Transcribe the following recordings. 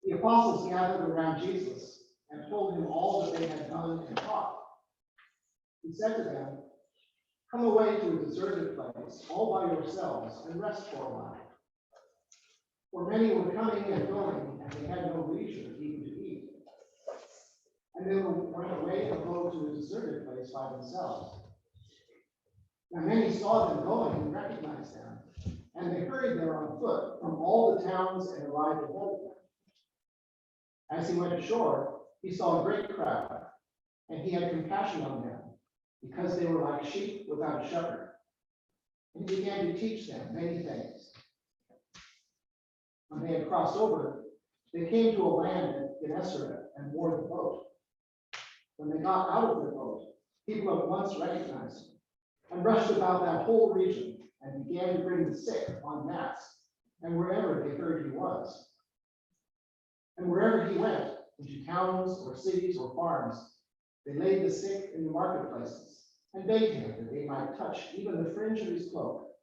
The apostles gathered around Jesus and told him all that they had done and taught. He said to them, "Come away to a deserted place, all by yourselves, and rest for a while." For many were coming and going, and they had no leisure even to eat. And they went away to go to a deserted place by themselves. Now many saw them going and recognized them, and they hurried there on foot from all the towns and arrived ahead of them. As he went ashore, he saw a great crowd, and he had compassion on them, because they were like sheep without a shepherd. And he began to teach them many things. When they had crossed over, they came to a land at Gennesaret and moored the boat. When they got out of the boat, people at once recognized him and rushed about that whole region and began to bring the sick on mats and wherever they heard he was. And wherever he went, into towns or cities or farms, they laid the sick in the marketplaces and begged him that they might touch even the fringe of his cloak.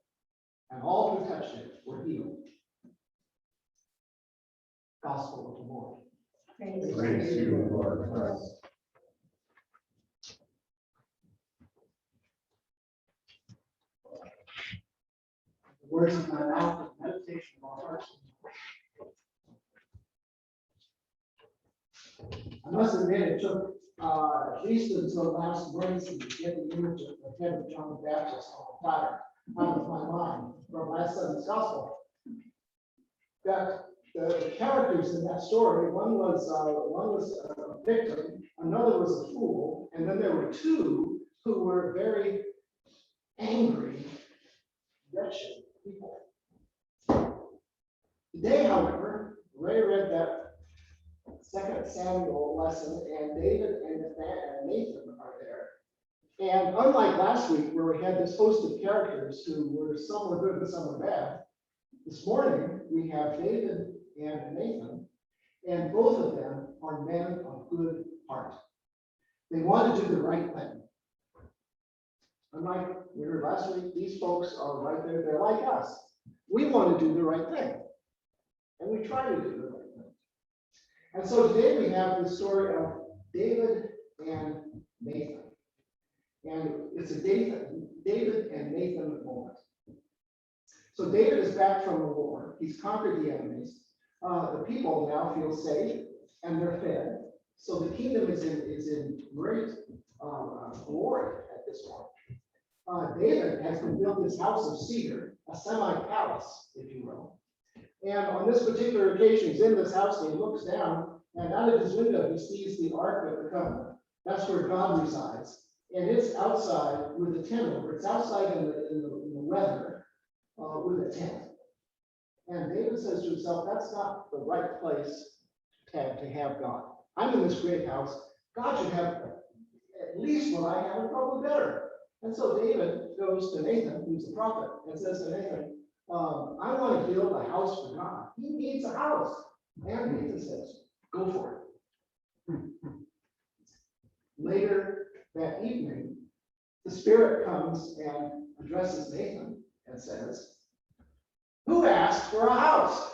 And all who touched it were healed. Gospel of the Lord. Praise to you, Lord Christ. The words of my mouth and meditation of our hearts. I must admit, it took at least until last Wednesday to get the image of the head of John the Baptist on the platter out of my mind from last Sunday's gospel. That the characters in that story, one was a victim, another was a fool, and then there were two who were very angry, wretched people. Today, however, Ray read that 2 Samuel lesson, and David and Nathan are there. And unlike last week, where we had this host of characters who were some were good and some were bad, this morning we have David and Nathan, and both of them are men of good heart. They want to do the right thing. Unlike we heard last week, these folks are right there, they're like us. We want to do the right thing, and we try to do the right thing. And so today we have the story of David and Nathan. And it's a David and Nathan moment. So David is back from the war. He's conquered the enemies. The people now feel safe and they're fed. So the kingdom is in great glory at this point. David has been built this house of cedar, a semi-palace, if you will. And on this particular occasion, he's in this house and he looks down, and out of his window, he sees the Ark of the Covenant. That's where God resides. And it's outside with a tent over. It's outside in the weather with a tent. And David says to himself, that's not the right place to have God. I'm in this great house. God should have at least what I have, and probably better. And so David goes to Nathan, who's the prophet, and says to Nathan, I want to build a house for God. He needs a house. And Nathan says, go for it. Later that evening, the Spirit comes and addresses Nathan and says, who asked for a house?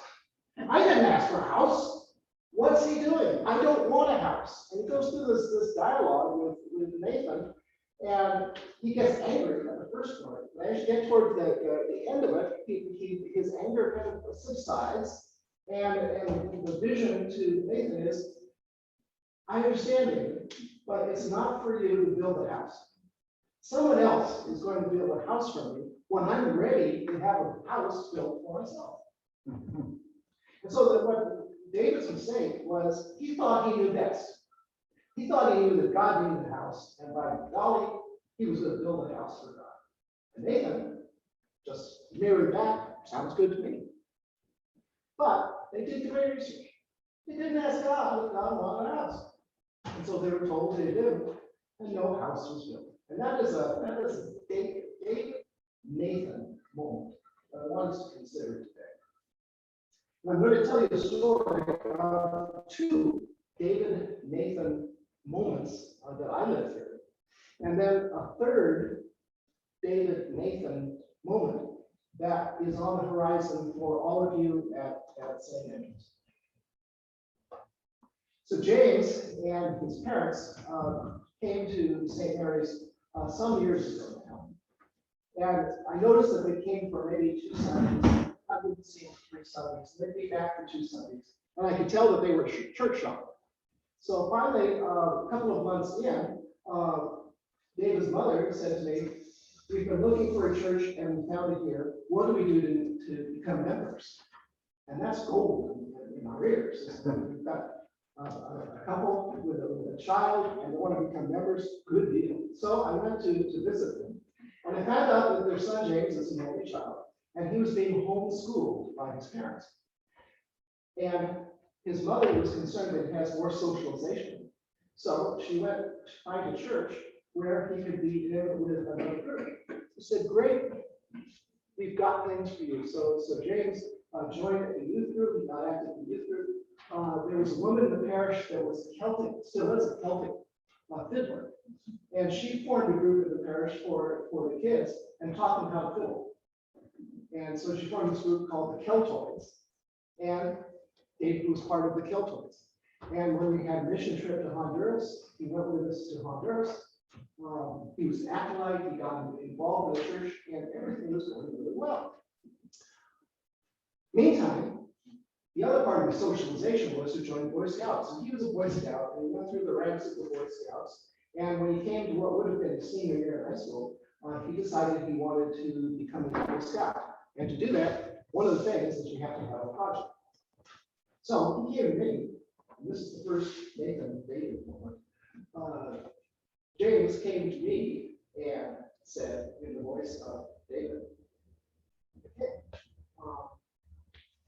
I didn't ask for a house. What's he doing? I don't want a house. And he goes through this dialogue with Nathan, and he gets angry at the first part. But as you get toward the end of it, his anger kind of subsides, and the vision to Nathan is, I understand you, but it's not for you to build a house. Someone else is going to build a house for me when I'm ready to have a house built for myself. And so what David's mistake was, he thought he knew best. He thought he knew that God needed a house, and by golly, he was going to build a house for God. And Nathan just mirrored that. Sounds good to me. But they did the right research. They didn't ask God if God wanted a house. And so they were told they did, and no house was built. And that is a David Nathan moment that I want us to consider today. And I'm going to tell you a story of two David Nathan moments that I lived through. And then a third David Nathan moment that is on the horizon for all of you at St. Andrews. So James and his parents came to St. Mary's some years ago now. And I noticed that they came for maybe 2 Sundays. I didn't see them 3 Sundays. They'd be back for 2 Sundays. And I could tell that they were church shopping. So finally, a couple of months in, David's mother said to me, "We've been looking for a church and we found it here. What do we do to become members?" And that's gold in our ears. We've got a couple with a child and they want to become members. Good deal. So I went to visit them. And I found out that their son James is an only child. And he was being homeschooled by his parents. And his mother was concerned that he has more socialization. So she went to find a church where he could be in with another group. She said, "Great, we've got things for you." So James joined a youth group. He got active in the youth group. There was a woman in the parish that was Celtic, still is a Celtic fiddler. And she formed a group in the parish for the kids and taught them how to fiddle. And so she formed this group called the Keltoids. And David was part of the Keltoids. And when we had a mission trip to Honduras, he went with us to Honduras. He was an acolyte, he got involved in the church, and everything was going really well. Meantime, the other part of the socialization was to join Boy Scouts. And he was a Boy Scout, and he went through the ranks of the Boy Scouts. And when he came to what would have been his senior year in high school, he decided he wanted to become a Boy Scout. And to do that, one of the things is you have to have a project. So he came to me, and this is the first Nathan David moment. James came to me and said, in the voice of David, "Okay,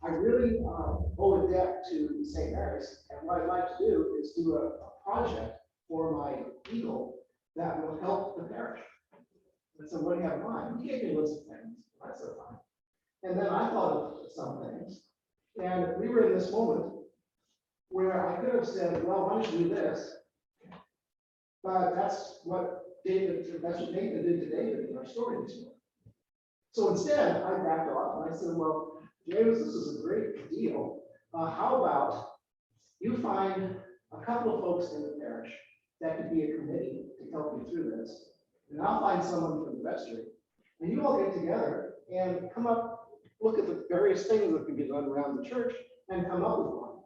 I really owe a debt to St. Mary's, and what I'd like to do is do a project for my eagle that will help the parish." And so what do you have in mind? He gave me a list of things. I said, fine. And then I thought of some things, and we were in this moment where I could have said, "Well, why don't you do this?" But that's what Nathan did to David in our story this morning. So instead, I backed off and I said, "Well, James, this is a great deal. How about you find a couple of folks in the parish that could be a committee to help you through this, and I'll find someone from the vestry, and you all get together and come up, look at the various things that can be done around the church, and come up with one.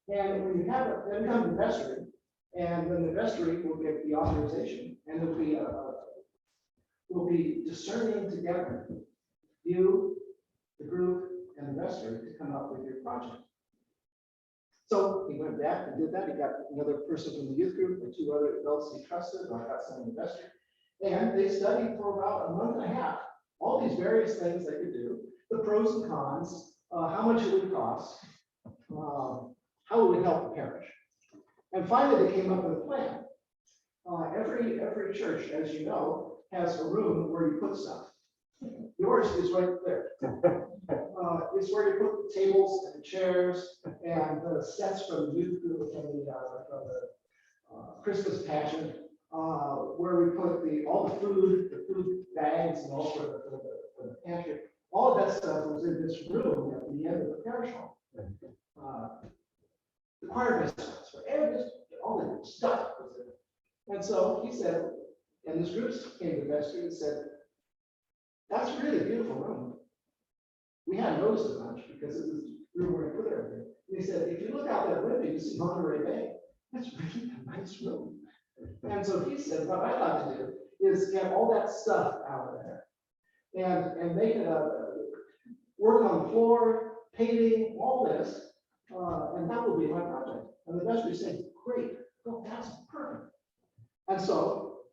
And when you have it, then come to the vestry, and then the vestry will get the authorization, and we'll be discerning together, you, the group, and the vestry to come up with your project." So he went back and did that. He got another person from the youth group and 2 other adults he trusted. I got some in the vestry. And they studied for about a month and a half, all these various things they could do, the pros and cons, how much it would cost, how it would help the parish. And finally, they came up with a plan. Every church, as you know, has a room where you put stuff. Yours is right there. It's where you put the tables and the chairs and the sets from the youth group and the Christmas pageant, where we put all the food bags and all for the pantry. All of that stuff was in this room at the end of the parish hall. The choir vestments, all the stuff was there. And so he said, and this group came to the vestry and said, "That's a really beautiful room. We hadn't noticed it much because it was the room where I put everything." And he said, "If you look out that window, you see Monterey Bay. That's really a nice room." And so he said, "What I'd like to do is get all that stuff out of there and make it work on the floor, painting, all this, and that will be my project." And the vestry said, "Great, well, that's perfect." And so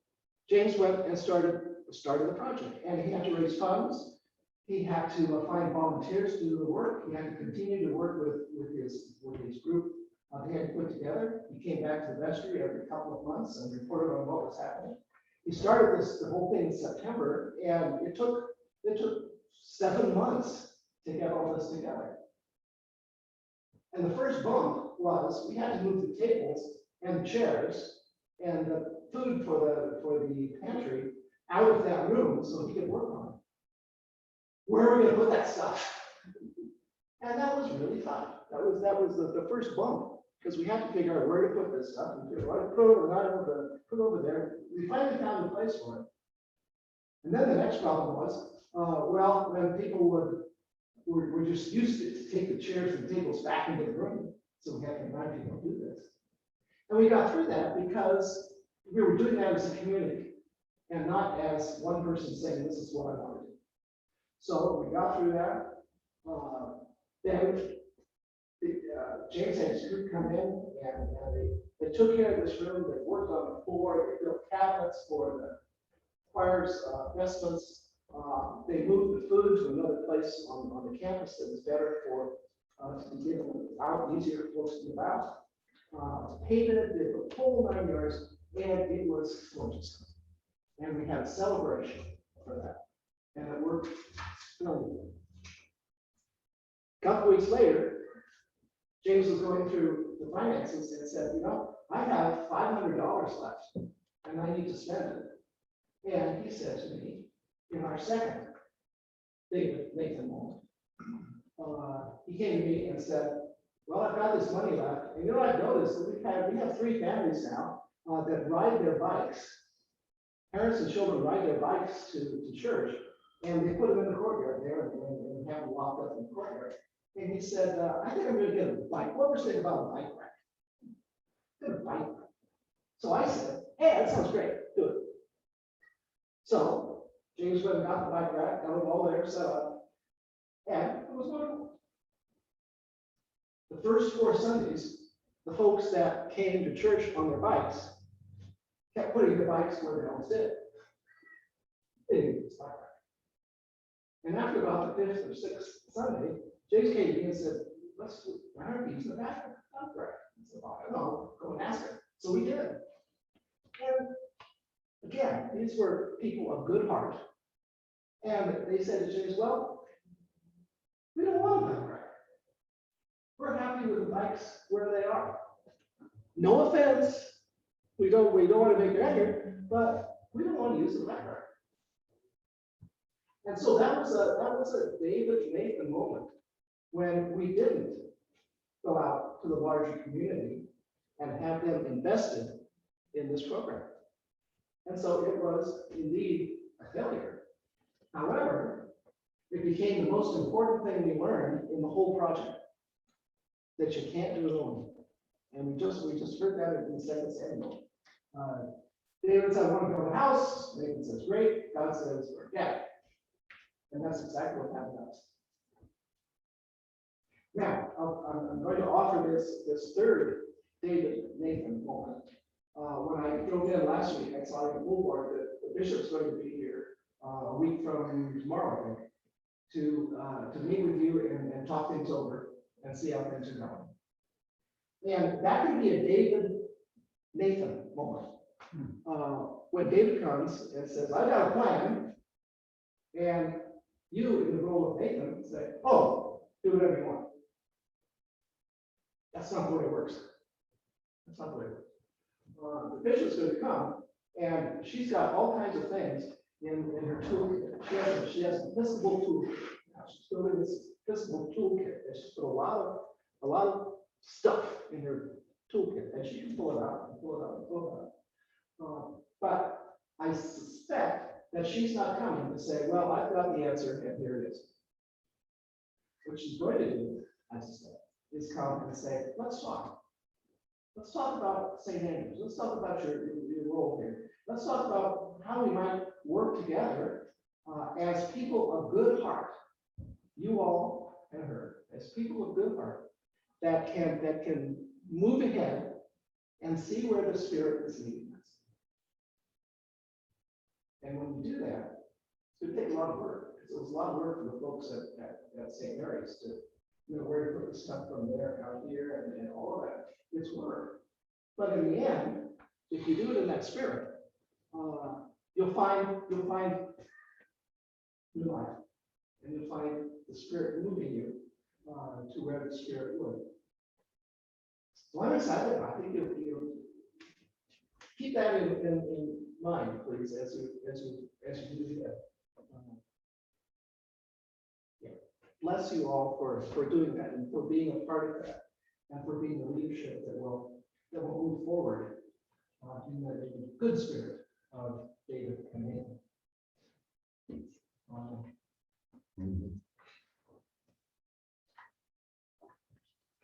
James went and started the project, and he had to raise funds. He had to find volunteers to do the work. He had to continue to work with his group. He had to put together. He came back to the vestry every couple of months and reported on what was happening. He started the whole thing in September, and it took 7 months to get all this together. And the first bump was we had to move the tables and the chairs and the food for the pantry out of that room so he could work on it. where are we gonna put that stuff? And that was really fun. That was the first bump, because we had to figure out where to put this stuff, and figure out, put over, not over, put over there. We finally found a place for it. And then the next problem was, well, when people were just used to take the chairs and tables back into the room, so we had to remind people to do this. And we got through that because we were doing that as a community and not as one person saying, this is what I want to do. So we got through that. Then James had his group come in and they took care of this room. They worked on the floor. They built cabinets for the choir's vestments. They moved the food to another place on the campus that was better for to get it out, easier for folks to get out. Painted it, did the whole 9 yards, and it was gorgeous. And we had a celebration for that. And it worked brilliantly. A couple weeks later, James was going through the finances and said, you know, I have $500 left and I need to spend it. And he said to me, in our second Nathan moment, he came to me and said, well, I've got this money left. And you know, I've noticed that we have 3 families now that ride their bikes. Parents and children ride their bikes to church, and they put them in the courtyard there and have them locked up in the courtyard. And he said, I think I'm going to get a bike. What was think about a bike rack? Get a bike rack. So I said, hey, that sounds great. Do it. So James went and got the bike rack, got it all there set up, and it was wonderful. The first 4 Sundays, the folks that came to church on their bikes kept putting the bikes where they always did. They didn't use the bike rack. And after about the 5th or 6th Sunday, James came to me and said, why aren't we using the bike rack? I said, well, I don't know, go and ask her. So we did. And again, these were people of good heart. And they said to James, well, we don't want a bike rack. We're happy with the bikes where they are. No offense. We don't want to make you angry, but we don't want to use the bike rack. And so that was a David Nathan moment when we didn't go out to the larger community and have them invested in this program. And so it was indeed a failure. However, it became the most important thing we learned in the whole project, that you can't do it alone. And we just heard that in the 2nd Samuel. David said, I want to build a house. Nathan says, great. God says, forget it. And that's exactly what happened to us. Now, I'm going to offer this third David Nathan moment. When I drove in last week, I saw in the boulevard that the bishop's going to be here a week from tomorrow, I think, to meet with you and talk things over and see how things are going. And that can be a David Nathan moment. When David comes and says, I got a plan, and you, in the role of Nathan, say, oh, do whatever you want. That's not the way it works. That's not the way it works. The bishop's going to come, and she's got all kinds of things in her toolkit. She has a Episcopal toolkit. Now she's building this Episcopal toolkit. And she's put a lot of stuff in her toolkit, and she can pull it out and pull it out and pull it out. But I suspect that she's not coming to say, well, I've got the answer, and here it is. What she's going to do, I suspect, is come and say, let's talk. Let's talk about St. Andrews. Let's talk about your role here. Let's talk about how we might work together as people of good heart, you all and her, as people of good heart that can move ahead and see where the Spirit is leading us. And when you do that, it's going to take a lot of work. Because it was a lot of work for the folks at St. Mary's to where to put the stuff from there out here and all of that. It's work. But in the end, if you do it in that spirit, you'll find new life, and you'll find the Spirit moving you to where the Spirit would. So I'm excited. I think you keep that in mind, please, as you do that. bless you all for doing that and for being a part of that and for being the leadership that will move forward in the good spirit of David and Nathan.